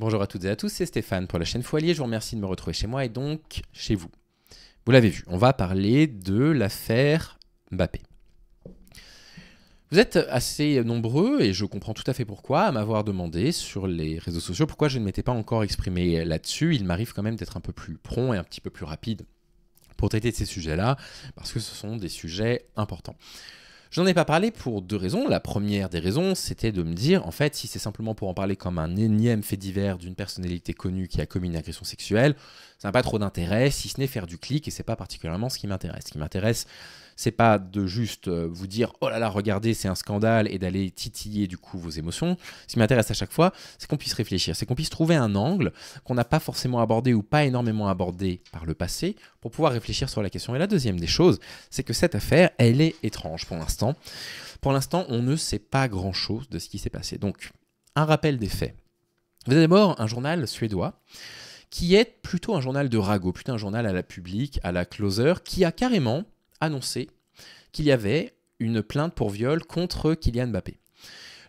Bonjour à toutes et à tous, c'est Stéphane pour la chaîne Foilier. Je vous remercie de me retrouver chez moi et donc chez vous. Vous l'avez vu, on va parler de l'affaire Mbappé. Vous êtes assez nombreux, et je comprends tout à fait pourquoi, à m'avoir demandé sur les réseaux sociaux pourquoi je ne m'étais pas encore exprimé là-dessus. Il m'arrive quand même d'être un peu plus prompt et un petit peu plus rapide pour traiter de ces sujets-là, parce que ce sont des sujets importants. Je n'en ai pas parlé pour deux raisons. La première des raisons, c'était de me dire, en fait, si c'est simplement pour en parler comme un énième fait divers d'une personnalité connue qui a commis une agression sexuelle, ça n'a pas trop d'intérêt, si ce n'est faire du clic, et c'est pas particulièrement ce qui m'intéresse. Ce qui m'intéresse, c'est pas de juste vous dire « Oh là là, regardez, c'est un scandale » et d'aller titiller du coup vos émotions. Ce qui m'intéresse à chaque fois, c'est qu'on puisse réfléchir, c'est qu'on puisse trouver un angle qu'on n'a pas forcément abordé ou pas énormément abordé par le passé pour pouvoir réfléchir sur la question. Et la deuxième des choses, c'est que cette affaire, elle est étrange pour l'instant. Pour l'instant, on ne sait pas grand-chose de ce qui s'est passé. Donc, un rappel des faits. Vous avez d'abord un journal suédois qui est plutôt un journal de ragot, plutôt un journal à la publique, à la closer, qui a carrément annoncé qu'il y avait une plainte pour viol contre Kylian Mbappé.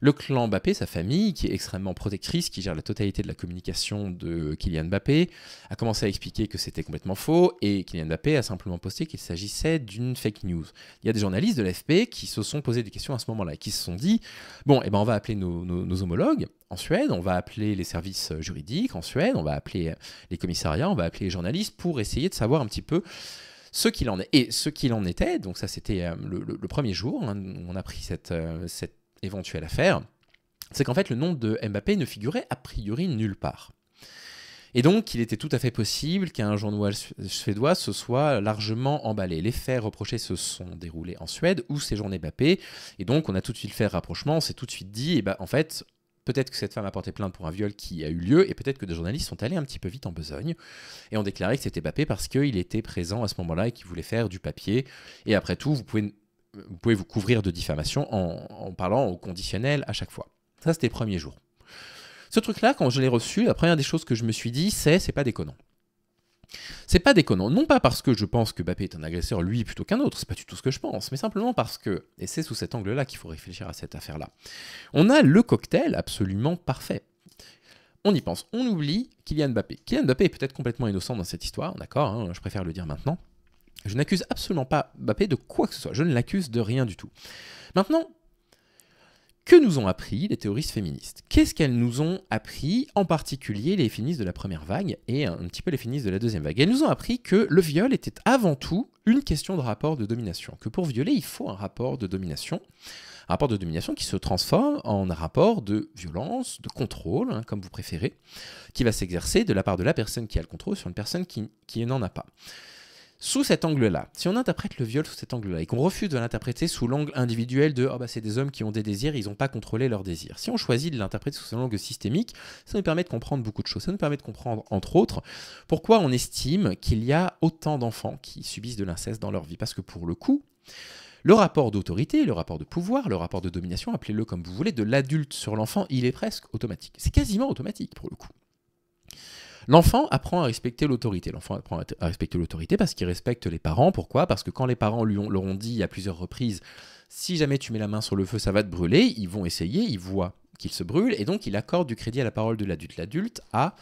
Le clan Mbappé, sa famille, qui est extrêmement protectrice, qui gère la totalité de la communication de Kylian Mbappé, a commencé à expliquer que c'était complètement faux, et Kylian Mbappé a simplement posté qu'il s'agissait d'une fake news. Il y a des journalistes de l'AFP qui se sont posé des questions à ce moment-là, qui se sont dit « Bon, eh ben on va appeler nos homologues en Suède, on va appeler les services juridiques en Suède, on va appeler les commissariats, on va appeler les journalistes pour essayer de savoir un petit peu ce qu'il en est. » Et ce qu'il en était, donc ça c'était le premier jour, hein, où on a pris cette éventuelle affaire, c'est qu'en fait le nom de Mbappé ne figurait a priori nulle part. Et donc il était tout à fait possible qu'un journal suédois se soit largement emballé. Les faits reprochés se sont déroulés en Suède où séjournait Mbappé, et donc on a tout de suite fait le rapprochement, on s'est tout de suite dit, et ben en fait, peut-être que cette femme a porté plainte pour un viol qui a eu lieu, et peut-être que des journalistes sont allés un petit peu vite en besogne, et ont déclaré que c'était Mbappé parce qu'il était présent à ce moment-là et qu'il voulait faire du papier. Et après tout, vous pouvez vous couvrir de diffamation en parlant au conditionnel à chaque fois. Ça, c'était le premier jour. Ce truc-là, quand je l'ai reçu, la première des choses que je me suis dit, c'est pas déconnant. C'est pas déconnant, non pas parce que je pense que Mbappé est un agresseur, lui, plutôt qu'un autre, c'est pas du tout ce que je pense, mais simplement parce que, et c'est sous cet angle-là qu'il faut réfléchir à cette affaire-là, on a le cocktail absolument parfait. On y pense, on oublie Kylian Mbappé. Kylian Mbappé est peut-être complètement innocent dans cette histoire, d'accord, hein, je préfère le dire maintenant. Je n'accuse absolument pas Mbappé de quoi que ce soit, je ne l'accuse de rien du tout. Maintenant, que nous ont appris les théoristes féministes? Qu'est-ce qu'elles nous ont appris, en particulier les féministes de la première vague et un petit peu les féministes de la deuxième vague? Elles nous ont appris que le viol était avant tout une question de rapport de domination, que pour violer, il faut un rapport de domination qui se transforme en un rapport de violence, de contrôle, hein, comme vous préférez, qui va s'exercer de la part de la personne qui a le contrôle sur une personne qui n'en a pas. Sous cet angle-là, si on interprète le viol sous cet angle-là et qu'on refuse de l'interpréter sous l'angle individuel de « oh bah c'est des hommes qui ont des désirs, ils n'ont pas contrôlé leurs désirs », si on choisit de l'interpréter sous un angle systémique, ça nous permet de comprendre beaucoup de choses. Ça nous permet de comprendre, entre autres, pourquoi on estime qu'il y a autant d'enfants qui subissent de l'inceste dans leur vie. Parce que pour le coup, le rapport d'autorité, le rapport de pouvoir, le rapport de domination, appelez-le comme vous voulez, de l'adulte sur l'enfant, il est presque automatique. C'est quasiment automatique pour le coup. L'enfant apprend à respecter l'autorité. L'enfant apprend à respecter l'autorité parce qu'il respecte les parents. Pourquoi? Parce que quand les parents leur ont dit à plusieurs reprises « si jamais tu mets la main sur le feu, ça va te brûler », ils vont essayer, ils voient qu'il se brûle, et donc il accorde du crédit à la parole de l'adulte. L'adulte a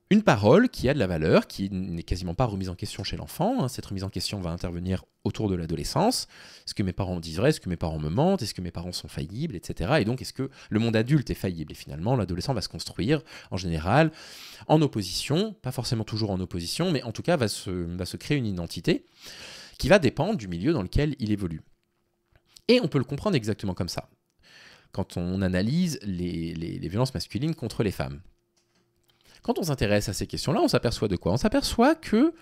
une parole qui a de la valeur, qui n'est quasiment pas remise en question chez l'enfant. Cette remise en question va intervenir autour de l'adolescence. Est-ce que mes parents disent vrai? Est-ce que mes parents me mentent? Est-ce que mes parents sont faillibles? Etc. Et donc, est-ce que le monde adulte est faillible? Et finalement, l'adolescent va se construire, en général, en opposition, pas forcément toujours en opposition, mais en tout cas, va se créer une identité qui va dépendre du milieu dans lequel il évolue. Et on peut le comprendre exactement comme ça, quand on analyse les violences masculines contre les femmes. Quand on s'intéresse à ces questions-là, on s'aperçoit de quoi? On s'aperçoit que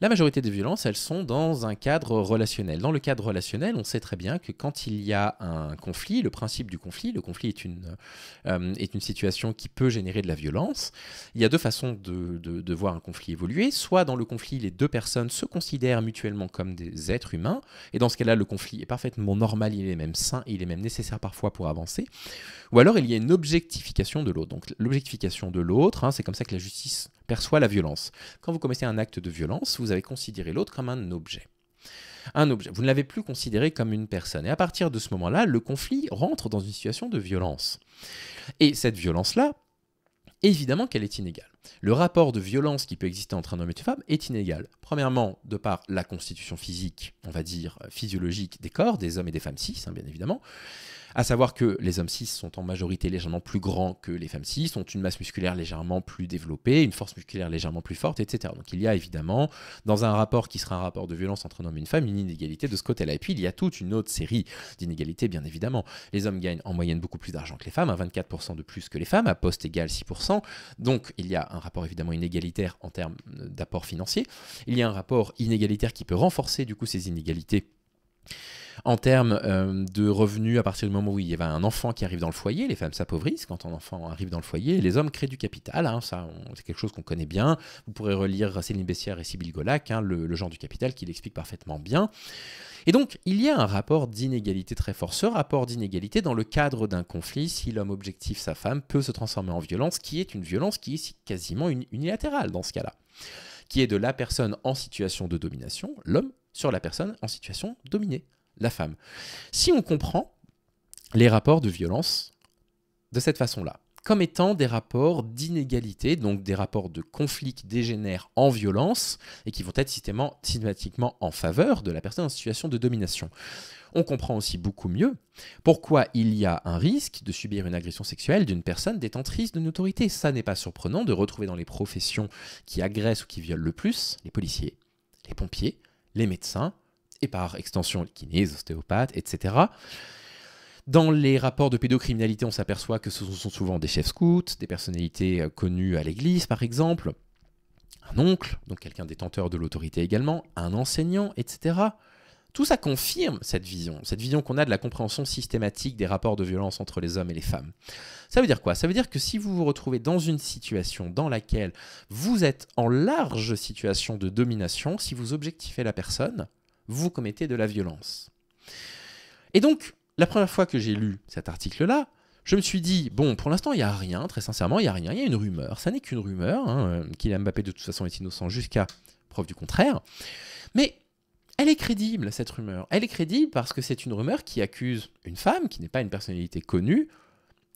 la majorité des violences, elles sont dans un cadre relationnel. Dans le cadre relationnel, on sait très bien que quand il y a un conflit, le principe du conflit, le conflit est une situation qui peut générer de la violence. Il y a deux façons de voir un conflit évoluer. Soit dans le conflit, les deux personnes se considèrent mutuellement comme des êtres humains, et dans ce cas-là, le conflit est parfaitement normal, il est même sain, il est même nécessaire parfois pour avancer. Ou alors, il y a une objectification de l'autre. Donc, l'objectification de l'autre, hein, c'est comme ça que la justice perçoit la violence. Quand vous commettez un acte de violence, vous avez considéré l'autre comme un objet. Un objet. Vous ne l'avez plus considéré comme une personne. Et à partir de ce moment-là, le conflit rentre dans une situation de violence. Et cette violence-là, Évidemment qu'elle est inégale. Le rapport de violence qui peut exister entre un homme et une femme est inégal. Premièrement, de par la constitution physique, on va dire physiologique des corps, des hommes et des femmes cis, bien évidemment. À savoir que les hommes cis sont en majorité légèrement plus grands que les femmes cis, ont une masse musculaire légèrement plus développée, une force musculaire légèrement plus forte, etc. Donc il y a évidemment, dans un rapport qui sera un rapport de violence entre un homme et une femme, une inégalité de ce côté-là. Et puis il y a toute une autre série d'inégalités, bien évidemment. Les hommes gagnent en moyenne beaucoup plus d'argent que les femmes, 24% de plus que les femmes, à poste égal 6%. Donc il y a un rapport évidemment inégalitaire en termes d'apport financier. Il y a un rapport inégalitaire qui peut renforcer du coup ces inégalités en termes de revenus. À partir du moment où il y avait un enfant qui arrive dans le foyer, les femmes s'appauvrissent quand un enfant arrive dans le foyer, et les hommes créent du capital, c'est quelque chose qu'on connaît bien. Vous pourrez relire Céline Bessières et Sybille Golac, le genre du capital, qui l'explique parfaitement bien. Et donc, il y a un rapport d'inégalité très fort. Ce rapport d'inégalité, dans le cadre d'un conflit, si l'homme objective sa femme, peut se transformer en violence, qui est une violence qui est quasiment unilatérale dans ce cas-là, qui est de la personne en situation de domination, l'homme, sur la personne en situation dominée, la femme. Si on comprend les rapports de violence de cette façon-là, comme étant des rapports d'inégalité, donc des rapports de conflit qui dégénèrent en violence et qui vont être systématiquement en faveur de la personne en situation de domination, on comprend aussi beaucoup mieux pourquoi il y a un risque de subir une agression sexuelle d'une personne détentrice d'une autorité. Ça n'est pas surprenant de retrouver dans les professions qui agressent ou qui violent le plus les policiers, les pompiers, les médecins, et par extension les kinés, les ostéopathes, etc. Dans les rapports de pédocriminalité, on s'aperçoit que ce sont souvent des chefs scouts, des personnalités connues à l'église par exemple, un oncle, donc quelqu'un détenteur de l'autorité également, un enseignant, etc. Tout ça confirme cette vision qu'on a de la compréhension systématique des rapports de violence entre les hommes et les femmes. Ça veut dire quoi? Ça veut dire que si vous vous retrouvez dans une situation dans laquelle vous êtes en large situation de domination, si vous objectifez la personne, vous commettez de la violence. Et donc, la première fois que j'ai lu cet article-là, je me suis dit, bon, pour l'instant, il n'y a rien, très sincèrement, il n'y a rien, il y a une rumeur. Ça n'est qu'une rumeur, Kylian Mbappé, de toute façon, est innocent jusqu'à preuve du contraire. Mais elle est crédible, cette rumeur. Elle est crédible parce que c'est une rumeur qui accuse une femme qui n'est pas une personnalité connue.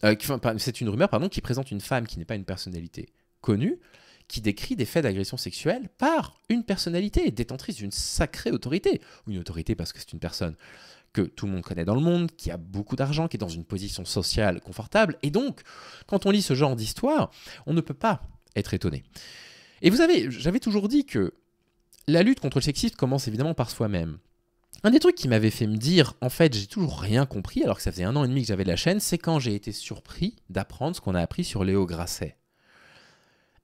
C'est une rumeur, qui présente une femme qui n'est pas une personnalité connue, qui décrit des faits d'agression sexuelle par une personnalité détentrice d'une sacrée autorité. Une autorité parce que c'est une personne que tout le monde connaît dans le monde, qui a beaucoup d'argent, qui est dans une position sociale confortable. Et donc, quand on lit ce genre d'histoire, on ne peut pas être étonné. Et vous savez, j'avais toujours dit que la lutte contre le sexisme commence évidemment par soi-même. Un des trucs qui m'avait fait me dire, en fait, j'ai toujours rien compris, alors que ça faisait 1 an et demi que j'avais la chaîne, c'est quand j'ai été surpris d'apprendre ce qu'on a appris sur Léo Grasset.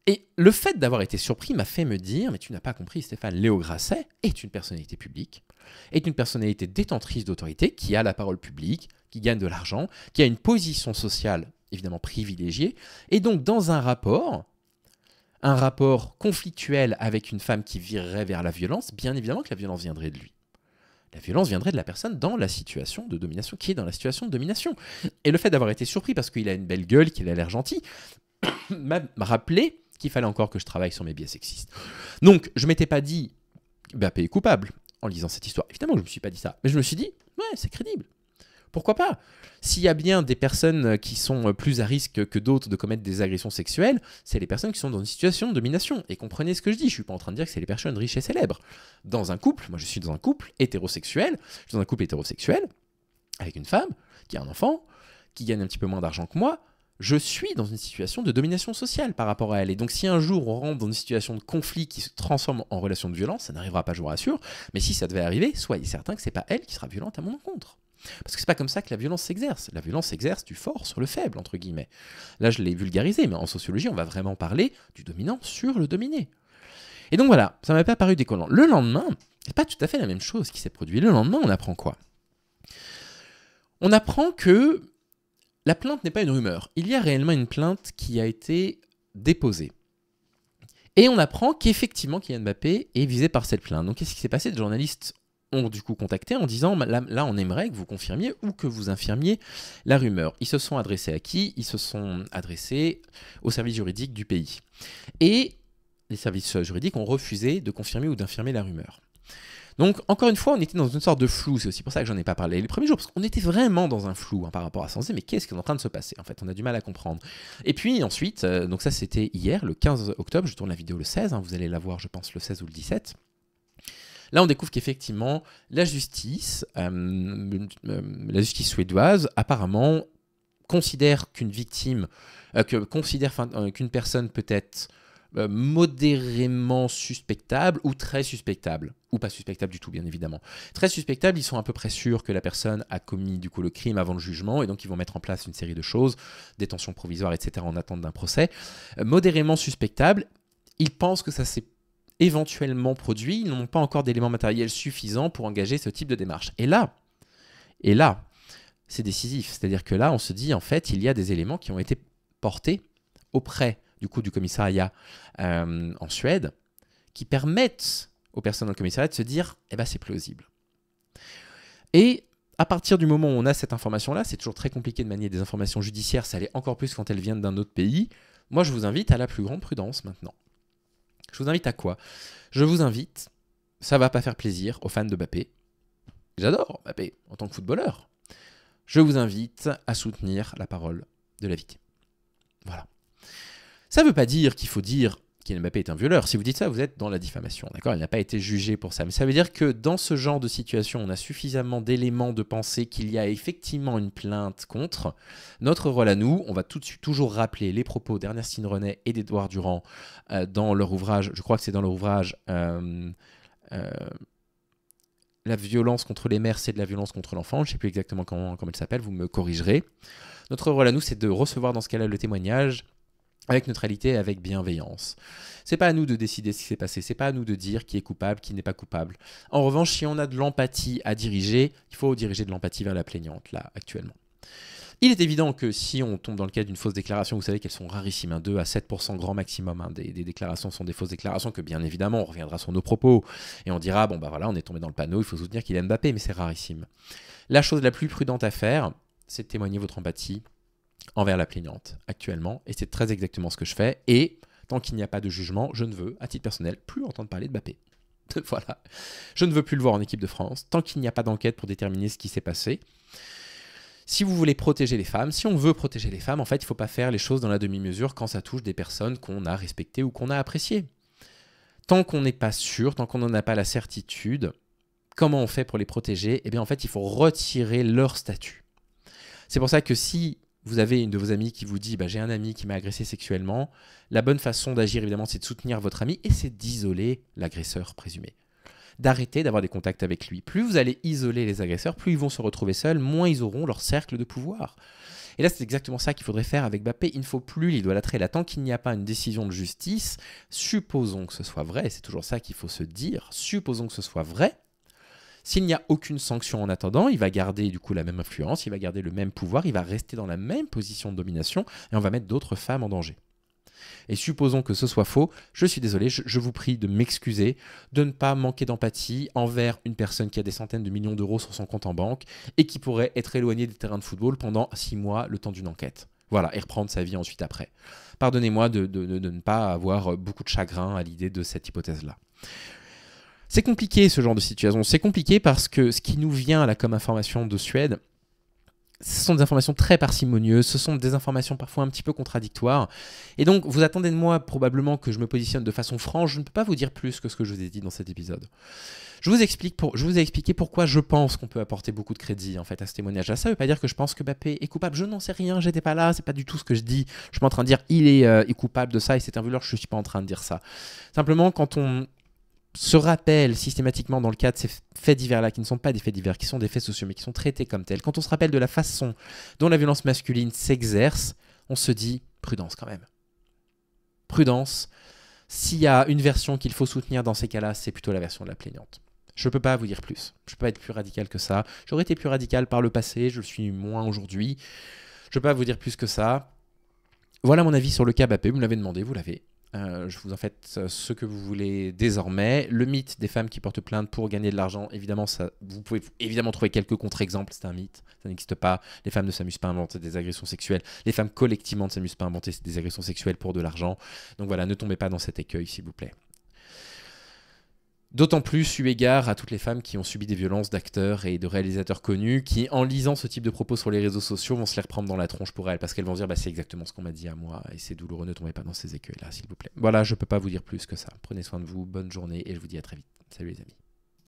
Et le fait d'avoir été surpris m'a fait me dire, mais tu n'as pas compris Stéphane, Léo Grasset est une personnalité publique, est une personnalité détentrice d'autorité, qui a la parole publique, qui gagne de l'argent, qui a une position sociale évidemment privilégiée, et donc dans un rapport conflictuel avec une femme qui virerait vers la violence, bien évidemment que la violence viendrait de lui. La violence viendrait de la personne dans la situation de domination, qui est dans la situation de domination. Et le fait d'avoir été surpris parce qu'il a une belle gueule, qu'il a l'air gentil, m'a rappelé qu'il fallait encore que je travaille sur mes biais sexistes. Donc, je m'étais pas dit Mbappé est coupable en lisant cette histoire. Évidemment, je me suis pas dit ça. Mais je me suis dit, ouais, c'est crédible. Pourquoi pas? S'il y a bien des personnes qui sont plus à risque que d'autres de commettre des agressions sexuelles, c'est les personnes qui sont dans une situation de domination. Et comprenez ce que je dis, je suis pas en train de dire que c'est les personnes riches et célèbres. Dans un couple, moi je suis dans un couple hétérosexuel, avec une femme qui a un enfant, qui gagne un petit peu moins d'argent que moi, je suis dans une situation de domination sociale par rapport à elle. Et donc si un jour on rentre dans une situation de conflit qui se transforme en relation de violence, ça n'arrivera pas, je vous rassure, mais si ça devait arriver, soyez certain que c'est pas elle qui sera violente à mon encontre. Parce que c'est pas comme ça que la violence s'exerce. La violence s'exerce du fort sur le faible, entre guillemets. Là, je l'ai vulgarisé, mais en sociologie, on va vraiment parler du dominant sur le dominé. Et donc voilà, ça m'a pas paru décollant. Le lendemain, c'est pas tout à fait la même chose qui s'est produit. Le lendemain, on apprend quoi? On apprend que la plainte n'est pas une rumeur. Il y a réellement une plainte qui a été déposée. Et on apprend qu'effectivement, Kylian Mbappé est visé par cette plainte. Donc qu'est-ce qui s'est passé? Des journalistes ont du coup contacté en disant là on aimerait que vous confirmiez ou que vous infirmiez la rumeur. Ils se sont adressés à qui? Ils se sont adressés aux services juridiques du pays. Et les services juridiques ont refusé de confirmer ou d'infirmer la rumeur. Donc, encore une fois, on était dans une sorte de flou. C'est aussi pour ça que j'en ai pas parlé les premiers jours, parce qu'on était vraiment dans un flou par rapport à ça. On se disait, mais qu'est-ce qui est en train de se passer? En fait, on a du mal à comprendre. Et puis ensuite, donc ça c'était hier, le 15 octobre, je tourne la vidéo le 16, vous allez la voir, je pense, le 16 ou le 17. Là, on découvre qu'effectivement, la justice suédoise, apparemment, considère qu'une victime, qu'une personne peut être modérément suspectable ou très suspectable, ou pas suspectable du tout bien évidemment. Très suspectable, ils sont à peu près sûrs que la personne a commis du coup le crime avant le jugement et donc ils vont mettre en place une série de choses, détention provisoire, etc. en attente d'un procès. Modérément suspectable, ils pensent que ça s'est éventuellement produit, ils n'ont pas encore d'éléments matériels suffisants pour engager ce type de démarche. Et là, c'est décisif, c'est-à-dire que là on se dit en fait il y a des éléments qui ont été portés auprès du commissariat en Suède, qui permettent aux personnes dans le commissariat de se dire « eh ben c'est plausible ». Et à partir du moment où on a cette information-là, c'est toujours très compliqué de manier des informations judiciaires, ça l'est encore plus quand elles viennent d'un autre pays. Moi, je vous invite à la plus grande prudence maintenant. Je vous invite à quoi? Je vous invite, ça va pas faire plaisir aux fans de Mbappé, j'adore Mbappé en tant que footballeur, je vous invite à soutenir la parole de la victime. Voilà. Ça ne veut pas dire qu'il faut dire qu'Kylian Mbappé est un violeur. Si vous dites ça, vous êtes dans la diffamation. D'accord? Il n'a pas été jugé pour ça. Mais ça veut dire que dans ce genre de situation, on a suffisamment d'éléments de penser qu'il y a effectivement une plainte contre. Notre rôle à nous, on va tout de suite toujours rappeler les propos d'Ernestine Renet et d'Édouard Durand dans leur ouvrage, je crois que c'est dans leur ouvrage La violence contre les mères, c'est de la violence contre l'enfant. Je ne sais plus exactement comment elle s'appelle, vous me corrigerez. Notre rôle à nous, c'est de recevoir dans ce cas-là le témoignage avec neutralité et avec bienveillance. C'est pas à nous de décider ce qui s'est passé, c'est pas à nous de dire qui est coupable, qui n'est pas coupable. En revanche, si on a de l'empathie à diriger, il faut diriger de l'empathie vers la plaignante, là, actuellement. Il est évident que si on tombe dans le cas d'une fausse déclaration, vous savez qu'elles sont rarissimes, 2 à 7% grand maximum des déclarations sont des fausses déclarations, que bien évidemment on reviendra sur nos propos et on dira, bon bah voilà, on est tombé dans le panneau, il faut soutenir Kylian Mbappé, mais c'est rarissime. La chose la plus prudente à faire, c'est de témoigner votre empathie envers la plaignante actuellement, et c'est très exactement ce que je fais, et tant qu'il n'y a pas de jugement, je ne veux, à titre personnel, plus entendre parler de Mbappé. Voilà. Je ne veux plus le voir en équipe de France, tant qu'il n'y a pas d'enquête pour déterminer ce qui s'est passé. Si vous voulez protéger les femmes, si on veut protéger les femmes, en fait, il ne faut pas faire les choses dans la demi-mesure quand ça touche des personnes qu'on a respectées ou qu'on a appréciées. Tant qu'on n'est pas sûr, tant qu'on n'en a pas la certitude, comment on fait pour les protéger? Eh bien, en fait, il faut retirer leur statut. C'est pour ça que si vous avez une de vos amies qui vous dit j'ai un ami qui m'a agressé sexuellement, la bonne façon d'agir évidemment c'est de soutenir votre ami et c'est d'isoler l'agresseur présumé. D'arrêter d'avoir des contacts avec lui. Plus vous allez isoler les agresseurs, plus ils vont se retrouver seuls, moins ils auront leur cercle de pouvoir. Et là c'est exactement ça qu'il faudrait faire avec Mbappé. Il ne faut plus l'idolâtrer. Là, tant qu'il n'y a pas une décision de justice, supposons que ce soit vrai, c'est toujours ça qu'il faut se dire, supposons que ce soit vrai. S'il n'y a aucune sanction en attendant, il va garder du coup la même influence, il va garder le même pouvoir, il va rester dans la même position de domination et on va mettre d'autres femmes en danger. Et supposons que ce soit faux, je suis désolé, je vous prie de m'excuser, de ne pas manquer d'empathie envers une personne qui a des centaines de millions d'euros sur son compte en banque et qui pourrait être éloignée des terrains de football pendant 6 mois, le temps d'une enquête. Voilà, et reprendre sa vie ensuite après. Pardonnez-moi de ne pas avoir beaucoup de chagrin à l'idée de cette hypothèse-là. C'est compliqué ce genre de situation, c'est compliqué parce que ce qui nous vient là comme information de Suède, ce sont des informations très parcimonieuses, ce sont des informations parfois un petit peu contradictoires. Et donc vous attendez de moi probablement que je me positionne de façon franche, je ne peux pas vous dire plus que ce que je vous ai dit dans cet épisode. Je vous ai expliqué pourquoi je pense qu'on peut apporter beaucoup de crédit en fait à ce témoignage-là. Ça ne veut pas dire que je pense que Mbappé est coupable, je n'en sais rien, j'étais pas là, c'est pas du tout ce que je dis. Je suis pas en train de dire il est coupable de ça et c'est un violeur, je suis pas en train de dire ça. Simplement quand on se rappelle systématiquement dans le cas de ces faits divers-là, qui ne sont pas des faits divers, qui sont des faits sociaux, mais qui sont traités comme tels, quand on se rappelle de la façon dont la violence masculine s'exerce, on se dit prudence quand même. Prudence, s'il y a une version qu'il faut soutenir dans ces cas-là, c'est plutôt la version de la plaignante. Je ne peux pas vous dire plus, je ne peux pas être plus radical que ça. J'aurais été plus radical par le passé, je le suis moins aujourd'hui. Je ne peux pas vous dire plus que ça. Voilà mon avis sur le cas Mbappé, vous me l'avez demandé, vous l'avez. Je vous en faites ce que vous voulez désormais. Le mythe des femmes qui portent plainte pour gagner de l'argent, évidemment, ça, vous pouvez évidemment trouver quelques contre-exemples, c'est un mythe, ça n'existe pas. Les femmes ne s'amusent pas à inventer des agressions sexuelles. Les femmes collectivement ne s'amusent pas à inventer des agressions sexuelles pour de l'argent. Donc voilà, ne tombez pas dans cet écueil, s'il vous plaît. D'autant plus eu égard à toutes les femmes qui ont subi des violences d'acteurs et de réalisateurs connus qui, en lisant ce type de propos sur les réseaux sociaux, vont se les reprendre dans la tronche pour elles parce qu'elles vont se dire bah, c'est exactement ce qu'on m'a dit à moi et c'est douloureux, ne tombez pas dans ces écueils-là, s'il vous plaît. Voilà, je peux pas vous dire plus que ça. Prenez soin de vous, bonne journée et je vous dis à très vite. Salut les amis.